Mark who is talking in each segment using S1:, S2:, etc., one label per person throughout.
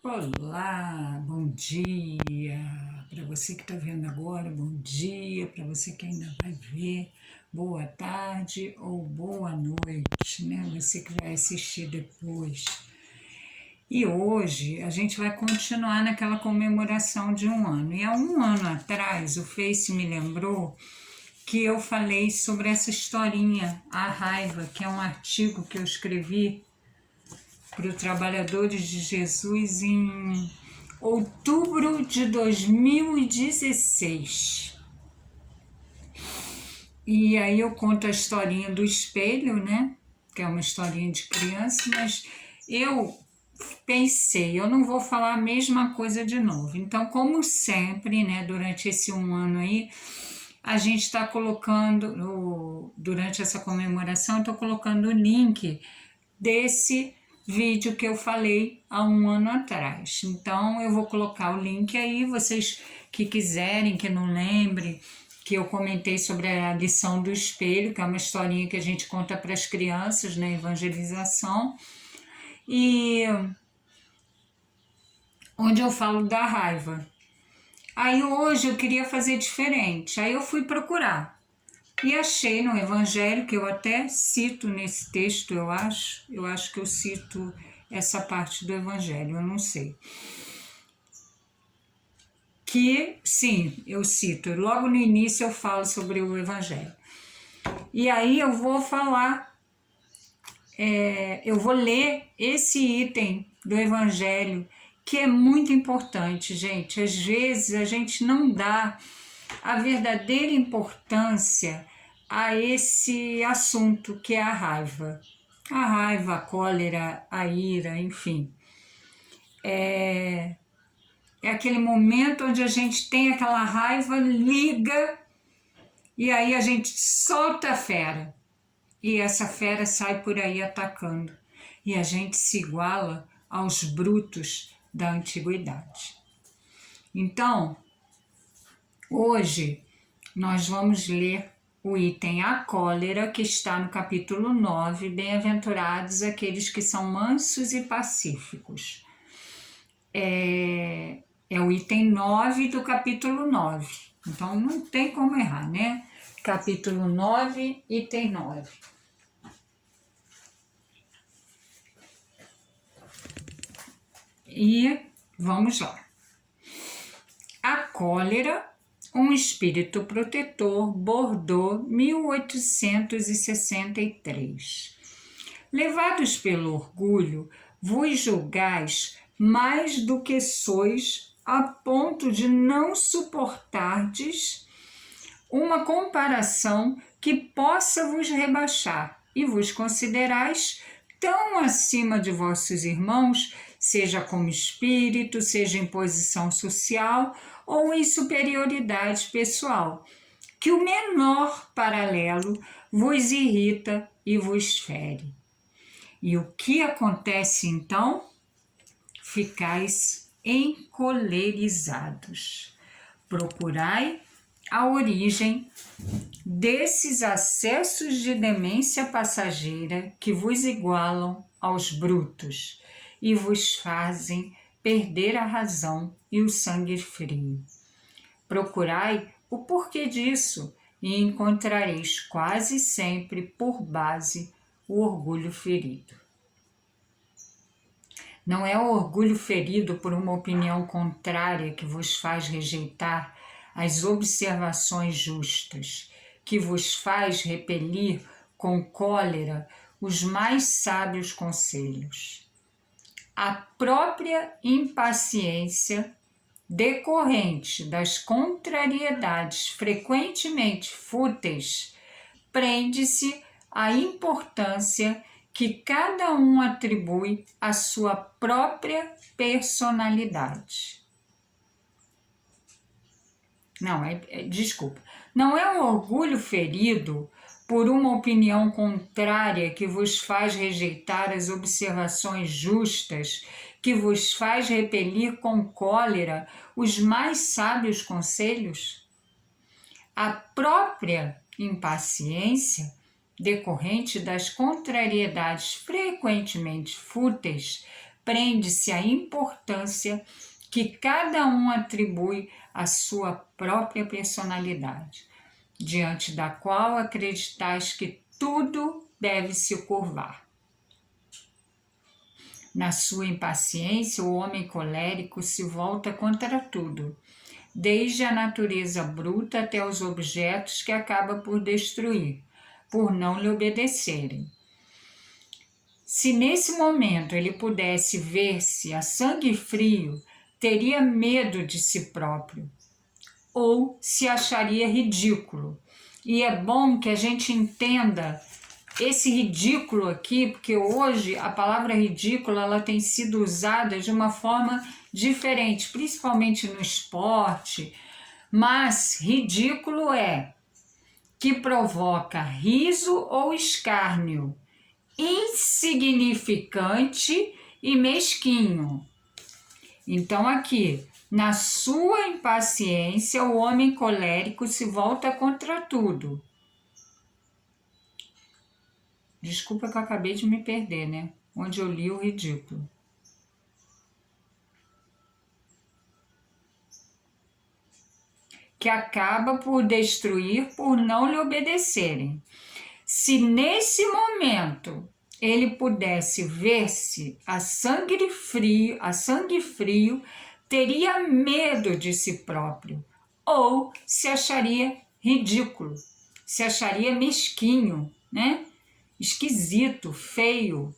S1: Olá, bom dia para você que está vendo agora, bom dia para você que ainda vai ver, boa tarde ou boa noite, né? Você que vai assistir depois. E hoje a gente vai continuar naquela comemoração de um ano. E há um ano atrás o Face me lembrou que eu falei sobre essa historinha, A Raiva, que é um artigo que eu escrevi para os Trabalhadores de Jesus em outubro de 2016. E aí eu conto a historinha do espelho, né? Que é uma historinha de criança, mas eu pensei, eu não vou falar a mesma coisa de novo. Então, como sempre, né, durante esse um ano aí, a gente está colocando, durante essa comemoração, eu estou colocando o link desse vídeo que eu falei há um ano atrás. Então eu vou colocar o link aí, vocês que quiserem, que não lembrem, que eu comentei sobre a lição do espelho, que é uma historinha que a gente conta para as crianças na evangelização, e onde eu falo da raiva. Aí hoje eu queria fazer diferente, aí eu fui procurar. E achei no Evangelho, que eu até cito nesse texto, eu acho que eu cito essa parte do Evangelho, eu não sei. Que, sim, eu cito, logo no início eu falo sobre o Evangelho. E aí eu vou falar, eu vou ler esse item do Evangelho, que é muito importante, gente. Às vezes a gente não dá a verdadeira importância a esse assunto que é a raiva. A raiva, a cólera, a ira, enfim. É aquele momento onde a gente tem aquela raiva, liga, e aí a gente solta a fera. E essa fera sai por aí atacando. E a gente se iguala aos brutos da antiguidade. Então, hoje nós vamos ler o item A Cólera, que está no capítulo 9, Bem-aventurados aqueles que são mansos e pacíficos. É o item 9 do capítulo 9. Então não tem como errar, né? Capítulo 9, item 9. E vamos lá. A cólera, um espírito protetor, Bordeaux, 1863. Levados pelo orgulho, vos julgais mais do que sois, a ponto de não suportardes uma comparação que possa vos rebaixar, e vos considerais tão acima de vossos irmãos, seja como espírito, seja em posição social ou em superioridade pessoal, que o menor paralelo vos irrita e vos fere. E o que acontece então? Ficais encolerizados. Procurai a origem desses acessos de demência passageira que vos igualam aos brutos e vos fazem perder a razão e o sangue frio. Procurai o porquê disso e encontrareis quase sempre por base o orgulho ferido. Não é o orgulho ferido por uma opinião contrária que vos faz rejeitar as observações justas, que vos faz repelir com cólera os mais sábios conselhos. A própria impaciência decorrente das contrariedades frequentemente fúteis prende-se à importância que cada um atribui à sua própria personalidade. Não é um orgulho ferido por uma opinião contrária que vos faz rejeitar as observações justas, que vos faz repelir com cólera os mais sábios conselhos? A própria impaciência decorrente das contrariedades frequentemente fúteis compreende-se a importância que cada um atribui à sua própria personalidade, diante da qual acreditais que tudo deve se curvar. Na sua impaciência, o homem colérico se volta contra tudo, desde a natureza bruta até os objetos que acaba por destruir, por não lhe obedecerem. Se nesse momento ele pudesse ver-se a sangue frio, teria medo de si próprio, ou se acharia ridículo. E é bom que a gente entenda esse ridículo aqui, porque hoje a palavra ridículo ela tem sido usada de uma forma diferente, principalmente no esporte, mas ridículo é que provoca riso ou escárnio, insignificante e mesquinho. Então aqui, na sua impaciência, o homem colérico se volta contra tudo. Desculpa que eu acabei de me perder, né? Onde eu li o ridículo. Que acaba por destruir por não lhe obedecerem. Se nesse momento ele pudesse ver-se a sangue frio, teria medo de si próprio, ou se acharia ridículo, se acharia mesquinho, né? Esquisito, feio,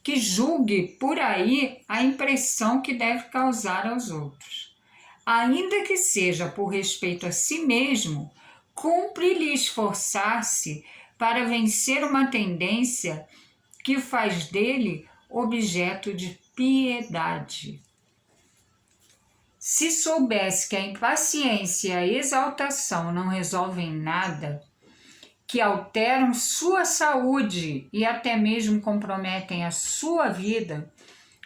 S1: que julgue por aí a impressão que deve causar aos outros. Ainda que seja por respeito a si mesmo, cumpre-lhe esforçar-se para vencer uma tendência que faz dele objeto de piedade. Se soubesse que a impaciência e a exaltação não resolvem nada, que alteram sua saúde e até mesmo comprometem a sua vida,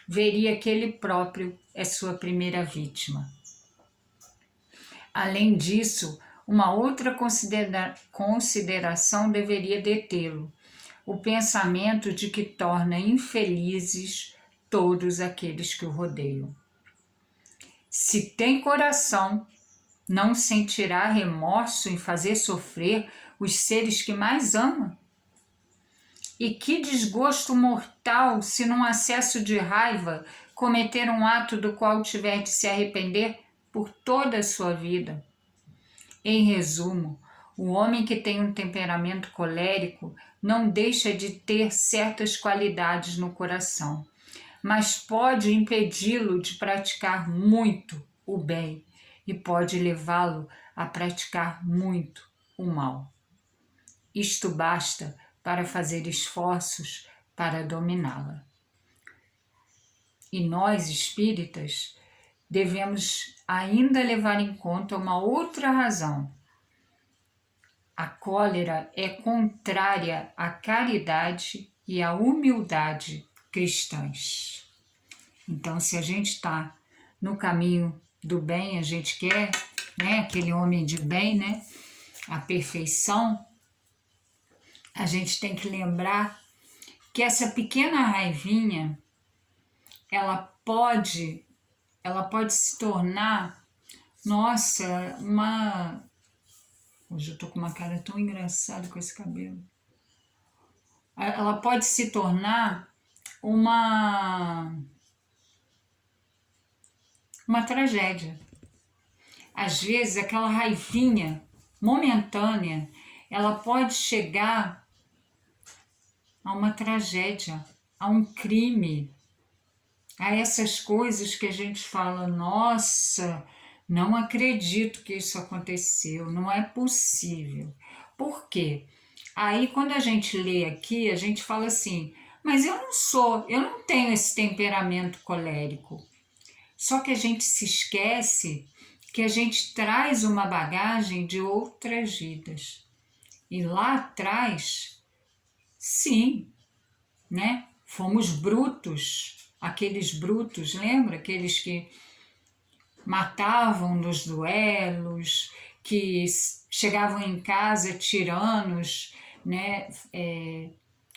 S1: veria que ele próprio é sua primeira vítima. Além disso, uma outra consideração deveria detê-lo: o pensamento de que torna infelizes todos aqueles que o rodeiam. Se tem coração, não sentirá remorso em fazer sofrer os seres que mais ama? E que desgosto mortal se num acesso de raiva cometer um ato do qual tiver de se arrepender por toda a sua vida. Em resumo, o homem que tem um temperamento colérico não deixa de ter certas qualidades no coração, mas pode impedi-lo de praticar muito o bem e pode levá-lo a praticar muito o mal. Isto basta para fazer esforços para dominá-la. E nós, espíritas, devemos ainda levar em conta uma outra razão. A cólera é contrária à caridade e à humildade cristãs. Então, se a gente está no caminho do bem, a gente quer, né, aquele homem de bem, né, a perfeição, a gente tem que lembrar que essa pequena raivinha, ela pode se tornar, nossa, uma... Hoje eu tô com uma cara tão engraçada com esse cabelo. Ela pode se tornar uma tragédia. Às vezes, aquela raivinha momentânea, ela pode chegar a uma tragédia, a um crime, a essas coisas que a gente fala, nossa, não acredito que isso aconteceu, não é possível. Por quê? Aí quando a gente lê aqui, a gente fala assim, mas eu não tenho esse temperamento colérico. Só que a gente se esquece que a gente traz uma bagagem de outras vidas. E lá atrás, sim, né? Fomos brutos, aqueles brutos, lembra? Aqueles que matavam nos duelos, que chegavam em casa tiranos, né?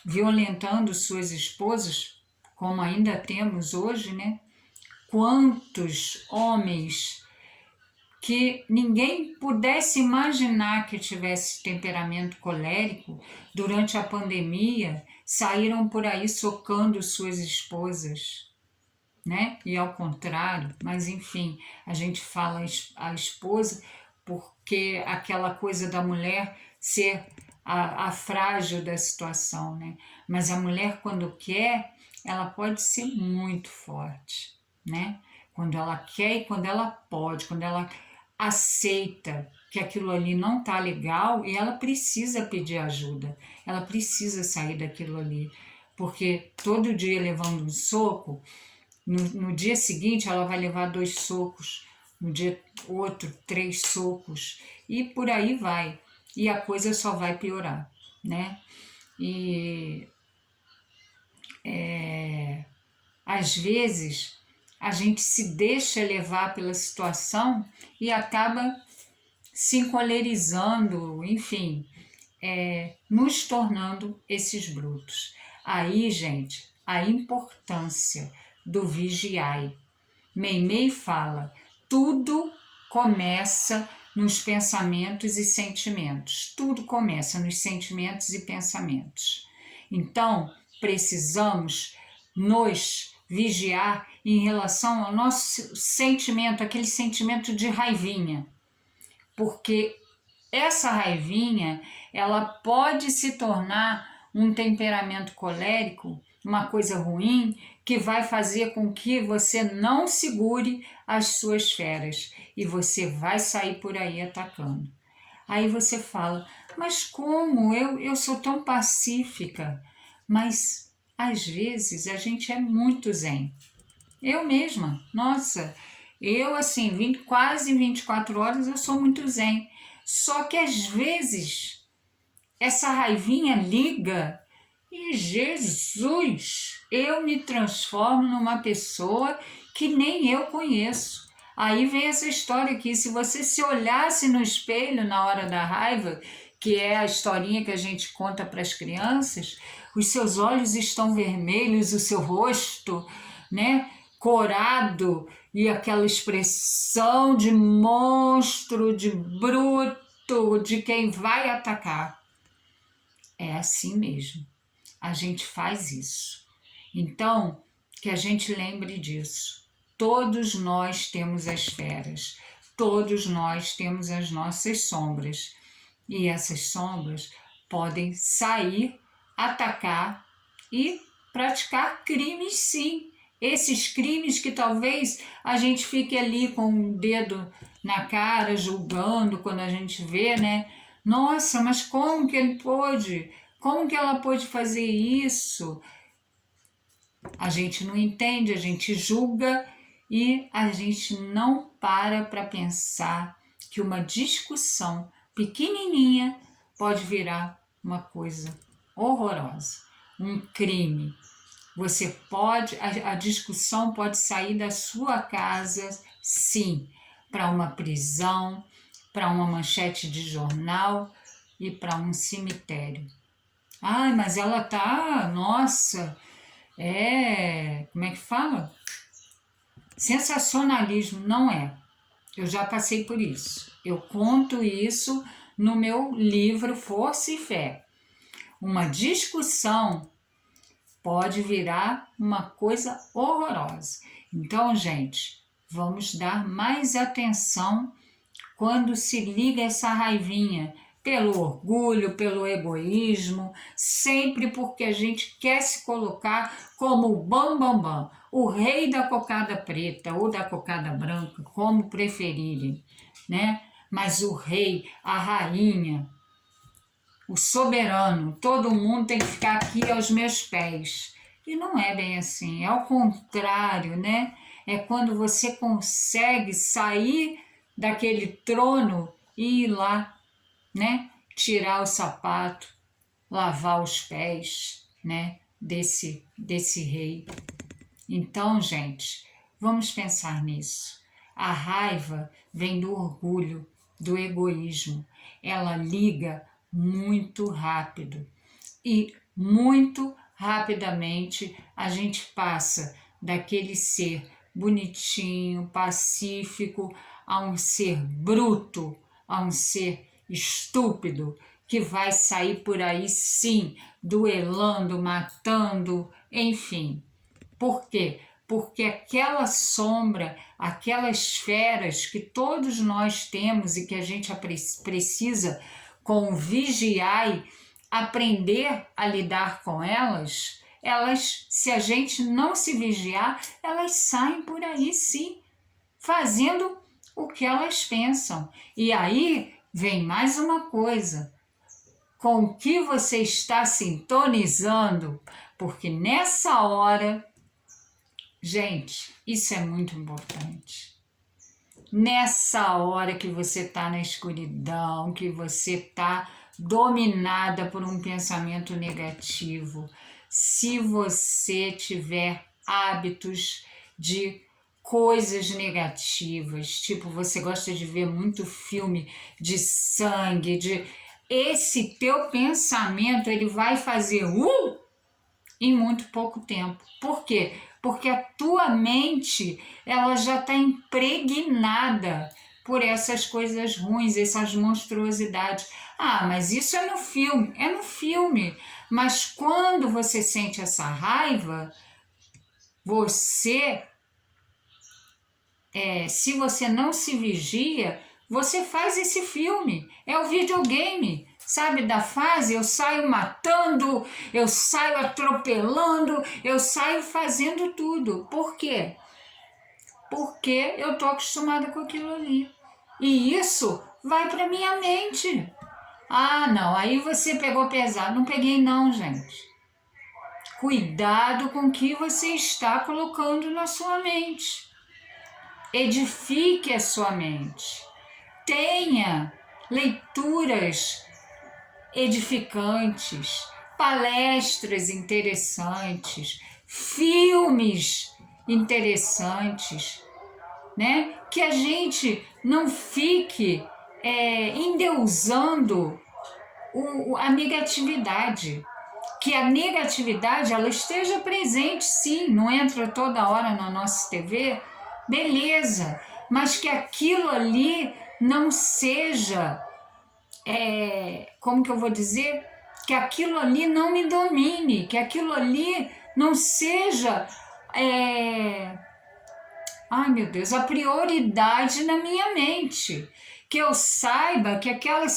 S1: Violentando suas esposas, como ainda temos hoje, né? Quantos homens que ninguém pudesse imaginar que tivesse temperamento colérico durante a pandemia saíram por aí socando suas esposas, né? E ao contrário, mas enfim, a gente fala a esposa porque aquela coisa da mulher ser a frágil da situação, né? Mas a mulher, quando quer, ela pode ser muito forte, né? Quando ela quer e quando ela pode, quando ela aceita que aquilo ali não está legal e ela precisa pedir ajuda, ela precisa sair daquilo ali, porque todo dia levando um soco, no dia seguinte ela vai levar 2 socos, no dia outro 3 socos e por aí vai, e a coisa só vai piorar, né? E às vezes a gente se deixa levar pela situação e acaba se encolerizando, enfim, nos tornando esses brutos. Aí, gente, a importância do vigiai. Meimei fala, tudo começa nos pensamentos e sentimentos. Tudo começa nos sentimentos e pensamentos. Então, precisamos nos vigiar em relação ao nosso sentimento, aquele sentimento de raivinha. Porque essa raivinha, ela pode se tornar um temperamento colérico, uma coisa ruim, que vai fazer com que você não segure as suas feras e você vai sair por aí atacando. Aí você fala, mas como? Eu sou tão pacífica. Mas às vezes a gente é muito zen. Eu mesma, nossa, eu assim, quase 24 horas eu sou muito zen. Só que às vezes essa raivinha liga e Jesus, eu me transformo numa pessoa que nem eu conheço. Aí vem essa história aqui, se você se olhasse no espelho na hora da raiva, que é a historinha que a gente conta para as crianças, os seus olhos estão vermelhos, o seu rosto, né, corado, e aquela expressão de monstro, de bruto, de quem vai atacar. É assim mesmo. A gente faz isso. Então, que a gente lembre disso. Todos nós temos as feras, todos nós temos as nossas sombras. E essas sombras podem sair, atacar e praticar crimes, sim. Esses crimes que talvez a gente fique ali com o dedo na cara, julgando quando a gente vê, né? Nossa, mas como que ele pôde? Como que ela pôde fazer isso? A gente não entende, a gente julga e a gente não para pensar que uma discussão pequenininha pode virar uma coisa horrorosa, um crime. Você pode, a discussão pode sair da sua casa, sim, para uma prisão, para uma manchete de jornal e para um cemitério. Ai, mas ela tá, nossa, como é que fala? Sensacionalismo, não é. Eu já passei por isso. Eu conto isso no meu livro Força e Fé. Uma discussão pode virar uma coisa horrorosa. Então, gente, vamos dar mais atenção quando se liga essa raivinha pelo orgulho, pelo egoísmo, sempre porque a gente quer se colocar como o bam, o rei da cocada preta ou da cocada branca, como preferirem, né? Mas o rei, a rainha, o soberano, todo mundo tem que ficar aqui aos meus pés. E não é bem assim, é ao contrário, né? É quando você consegue sair daquele trono e ir lá, né? Tirar o sapato, lavar os pés, né? Desse rei. Então, gente, vamos pensar nisso. A raiva vem do orgulho, do egoísmo. Ela liga muito rápido e muito rapidamente a gente passa daquele ser bonitinho, pacífico, a um ser bruto, a um ser estúpido, que vai sair por aí sim, duelando, matando, enfim. Por quê? Porque aquela sombra, aquelas feras que todos nós temos e que a gente precisa com vigiar e aprender a lidar com elas, se a gente não se vigiar, elas saem por aí sim, fazendo o que elas pensam. E aí vem mais uma coisa, com o que você está sintonizando, porque nessa hora, gente, isso é muito importante. Nessa hora que você está na escuridão, que você está dominada por um pensamento negativo, se você tiver hábitos de coisas negativas, tipo, você gosta de ver muito filme de sangue, esse teu pensamento, ele vai fazer em muito pouco tempo. Por quê? Porque a tua mente, ela já está impregnada por essas coisas ruins, essas monstruosidades. Ah, mas isso é no filme. É no filme. Mas quando você sente essa raiva, se você não se vigia, você faz esse filme. É o videogame. Sabe da fase? Eu saio matando, eu saio atropelando, eu saio fazendo tudo. Por quê? Porque eu tô acostumada com aquilo ali. E isso vai para minha mente. Ah, não, aí você pegou pesado. Não peguei não, gente. Cuidado com o que você está colocando na sua mente. Edifique a sua mente. Tenha leituras edificantes, palestras interessantes, filmes interessantes, né? Que a gente não fique endeusando a negatividade. Que a negatividade ela esteja presente, sim, não entra toda hora na nossa TV, beleza, mas que aquilo ali não seja como que eu vou dizer? Que aquilo ali não me domine, que aquilo ali não seja, ai meu Deus, a prioridade na minha mente. Que eu saiba que aquela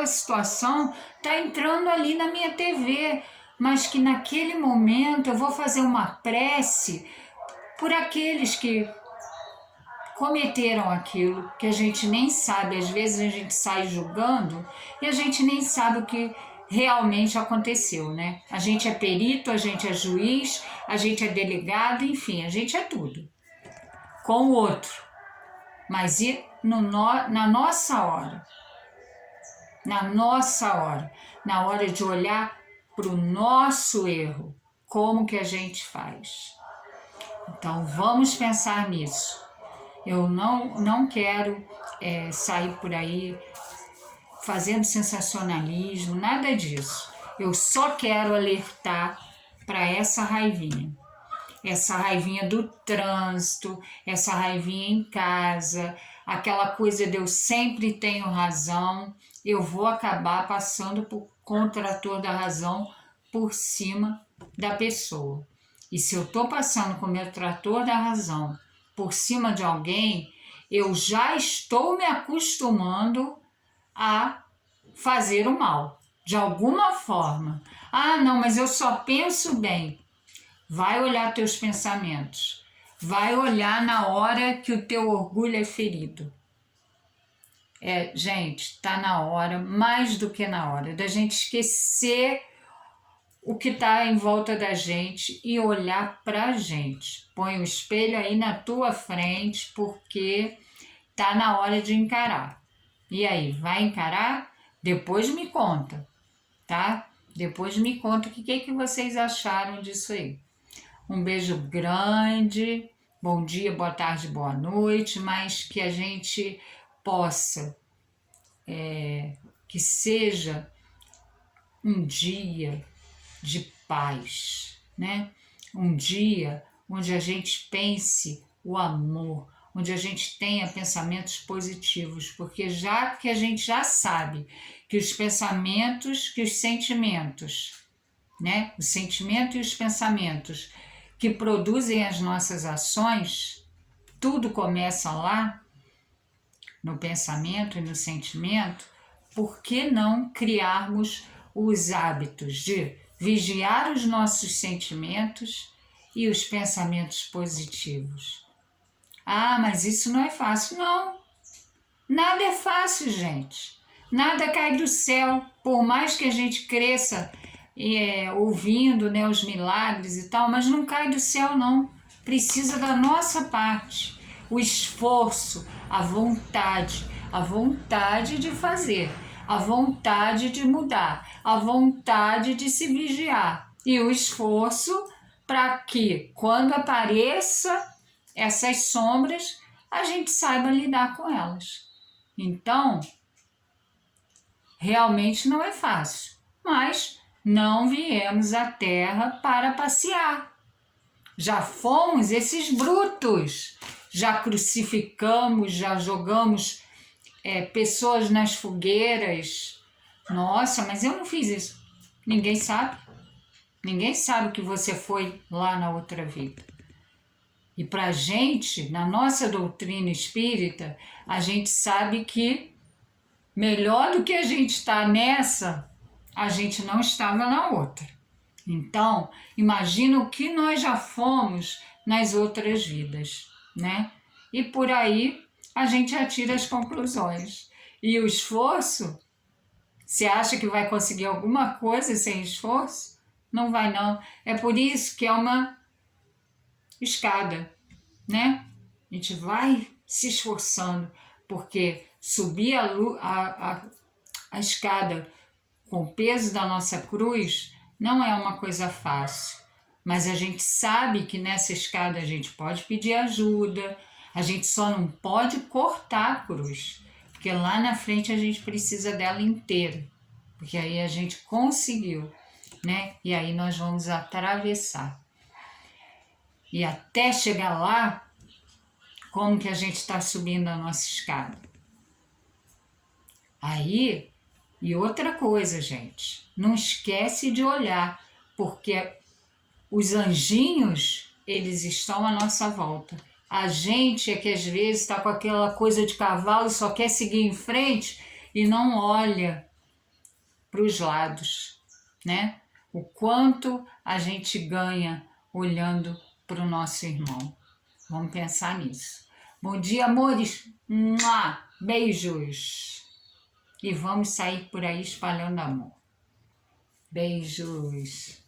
S1: situação está entrando ali na minha TV, mas que naquele momento eu vou fazer uma prece por aqueles que cometeram aquilo, que a gente nem sabe, às vezes a gente sai julgando e a gente nem sabe o que realmente aconteceu, né? A gente é perito, a gente é juiz, a gente é delegado, enfim, a gente é tudo. Com o outro. Mas e na nossa hora? Na hora de olhar para o nosso erro, como que a gente faz? Então vamos pensar nisso. Eu não quero sair por aí fazendo sensacionalismo, nada disso. Eu só quero alertar para essa raivinha do trânsito, essa raivinha em casa, aquela coisa de eu sempre tenho razão, eu vou acabar passando com o trator da razão por cima da pessoa. E se eu estou passando com o meu trator da razão por cima de alguém, eu já estou me acostumando a fazer o mal, de alguma forma. Ah, não, mas eu só penso bem. Vai olhar teus pensamentos. Vai olhar na hora que o teu orgulho é ferido. Gente, tá na hora, mais do que na hora, da gente esquecer o que está em volta da gente e olhar para a gente. Põe o espelho aí na tua frente, porque tá na hora de encarar. E aí, vai encarar? Depois me conta, tá? Depois me conta o que vocês acharam disso aí. Um beijo grande, bom dia, boa tarde, boa noite, mas que a gente possa, que seja um dia de paz, né? Um dia onde a gente pense o amor, onde a gente tenha pensamentos positivos, porque já que a gente já sabe que os pensamentos, que os sentimentos, né? O sentimento e os pensamentos que produzem as nossas ações, tudo começa lá, no pensamento e no sentimento. Por que não criarmos os hábitos de vigiar os nossos sentimentos e os pensamentos positivos? Ah, mas isso não é fácil. Não, nada é fácil, gente. Nada cai do céu. Por mais que a gente cresça ouvindo, né, os milagres e tal, mas não cai do céu, não. Precisa da nossa parte. O esforço, a vontade de fazer, a vontade de mudar, a vontade de se vigiar e o esforço para que, quando apareça essas sombras, a gente saiba lidar com elas. Então, realmente não é fácil, mas não viemos à Terra para passear. Já fomos esses brutos, já crucificamos, já jogamos pessoas nas fogueiras. Nossa, mas eu não fiz isso. Ninguém sabe. Ninguém sabe que você foi lá na outra vida. E para a gente, na nossa doutrina espírita, a gente sabe que melhor do que a gente está nessa, a gente não estava na outra. Então, imagina o que nós já fomos nas outras vidas, né? E por aí a gente atira as conclusões. E o esforço, você acha que vai conseguir alguma coisa sem esforço? Não vai não. É por isso que é uma escada, né? A gente vai se esforçando, porque subir a escada com o peso da nossa cruz não é uma coisa fácil. Mas a gente sabe que nessa escada a gente pode pedir ajuda, a gente só não pode cortar a cruz, porque lá na frente a gente precisa dela inteira, porque aí a gente conseguiu, né? E aí nós vamos atravessar. E até chegar lá, como que a gente está subindo a nossa escada? Aí, e outra coisa, gente, não esquece de olhar, porque os anjinhos, eles estão à nossa volta. A gente é que às vezes está com aquela coisa de cavalo, só quer seguir em frente e não olha para os lados, né? O quanto a gente ganha olhando para o nosso irmão. Vamos pensar nisso. Bom dia, amores. Beijos. E vamos sair por aí espalhando amor. Beijos.